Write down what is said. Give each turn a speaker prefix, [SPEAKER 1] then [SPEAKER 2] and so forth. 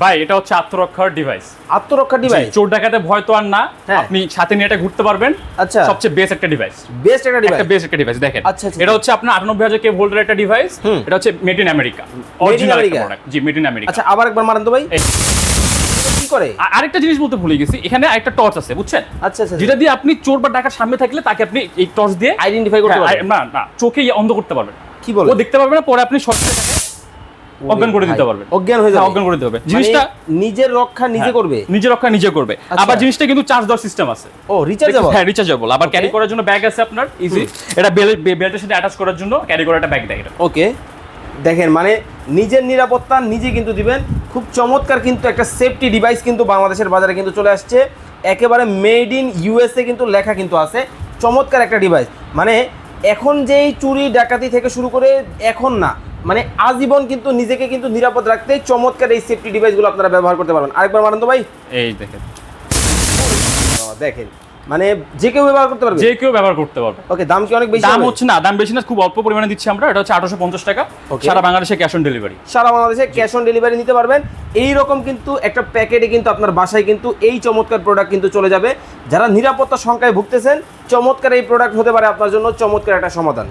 [SPEAKER 1] ভাই এটা হচ্ছে আত্মরক্ষার ডিভাইস।
[SPEAKER 2] আত্মরক্ষার ডিভাইস,
[SPEAKER 1] চোর ডাকাতে ভয় তো আর না,
[SPEAKER 2] হ্যাঁ।
[SPEAKER 1] আপনি সাথে নিয়ে এটা ঘুরতে পারবেন।
[SPEAKER 2] আচ্ছা,
[SPEAKER 1] সবচেয়ে বেস্ট একটা ডিভাইস,
[SPEAKER 2] বেস্ট একটা ডিভাইস,
[SPEAKER 1] বেস্ট একটা ডিভাইস দেখেন।
[SPEAKER 2] আচ্ছা, আচ্ছা,
[SPEAKER 1] এটা হচ্ছে আপনার 98000 কে ভোল্টের একটা ডিভাইস। এটা হচ্ছে মেড ইন আমেরিকা, অরিজিনাল একটা
[SPEAKER 2] America?
[SPEAKER 1] Product. G, made in America.
[SPEAKER 2] আচ্ছা আবার একবার মারেন তো ভাই,
[SPEAKER 1] এই,
[SPEAKER 2] কি করে?
[SPEAKER 1] আরেকটা জিনিস বলতে ভুলে গেছি, এখানে একটা টর্চ আছে বুঝছেন,
[SPEAKER 2] আচ্ছা আচ্ছা,
[SPEAKER 1] যেটা দিয়ে আপনি চোর বা ডাকাত সামনে থাকলে তাকে আপনি এই টর্চ দিয়ে
[SPEAKER 2] আইডেন্টিফাই করতে পারবেন।
[SPEAKER 1] না না, চোখে অন্ধ করতে পারবেন।
[SPEAKER 2] কি বলে?
[SPEAKER 1] ও দেখতে পারবে না, পরে আপনি শর্ট অজ্ঞান করে দিতে পারবেন।
[SPEAKER 2] অজ্ঞান হয়ে যাবে,
[SPEAKER 1] অজ্ঞান করে দিতে হবে।
[SPEAKER 2] মানে
[SPEAKER 1] জিনিসটা
[SPEAKER 2] নিজের রক্ষা নিজে করবে,
[SPEAKER 1] নিজের রক্ষা নিজে করবে।
[SPEAKER 2] আচ্ছা।
[SPEAKER 1] আবার জিনিসটা কিন্তু চার্জ দেওয়ার সিস্টেম আছে।
[SPEAKER 2] ও রিচার্জেবল,
[SPEAKER 1] হ্যাঁ রিচার্জেবল। আবার
[SPEAKER 2] Okay.
[SPEAKER 1] ক্যারি করার জন্য ব্যাগ আছে আপনার, ইজি। এটা বেল্টের সাথে অ্যাটাচ করার জন্য ক্যারি করার একটা ব্যাগ দেয় এটা।
[SPEAKER 2] ওকে। দেখেন মানে নিজের নিরাপত্তা নিজে কিন্তু দিবেন। খুব চমৎকার কিন্তু একটা সেফটি ডিভাইস কিন্তু বাংলাদেশের বাজারে কিন্তু চলে আসছে, একেবারে মেড ইন ইউএসএ কিন্তু লেখা কিন্তু আছে। চমৎকার একটা ডিভাইস, মানে এখন যেই চুরি ডাকাতি থেকে শুরু করে এখন না, মানে আজীবন কিন্তু নিজেকে কিন্তু নিরাপদ রাখতে চমৎকার এই সেফটি ডিভাইসগুলো আপনারা ব্যবহার করতে পারবেন। আরেকবার মানেন তো ভাই,
[SPEAKER 1] এই দেখেন,
[SPEAKER 2] দেখেন মানে যে কেউ ব্যবহার করতে পারবে,
[SPEAKER 1] যে কেউ ব্যবহার করতে পারবে।
[SPEAKER 2] ওকে। দাম কি অনেক বেশি?
[SPEAKER 1] দাম
[SPEAKER 2] হবে?
[SPEAKER 1] হচ্ছে না, দাম বেশি না, খুব অল্প পরিমাণে দিচ্ছি আমরা। এটা হচ্ছে 850 টাকা,
[SPEAKER 2] Okay.
[SPEAKER 1] সারা বাংলাদেশে ক্যাশ অন ডেলিভারি।
[SPEAKER 2] সারা বাংলাদেশে ক্যাশ অন ডেলিভারি নিতে পারবেন। এই রকম কিন্তু একটা প্যাকেটে কিন্তু আপনার বাসায় কিন্তু এই চমৎকার প্রোডাক্ট কিন্তু চলে যাবে। যারা নিরাপত্তা সংখ্যায় ভুগতেছেন, চমৎকার এই প্রোডাক্ট হতে পারে আপনার জন্য চমৎকার একটা সমাধান।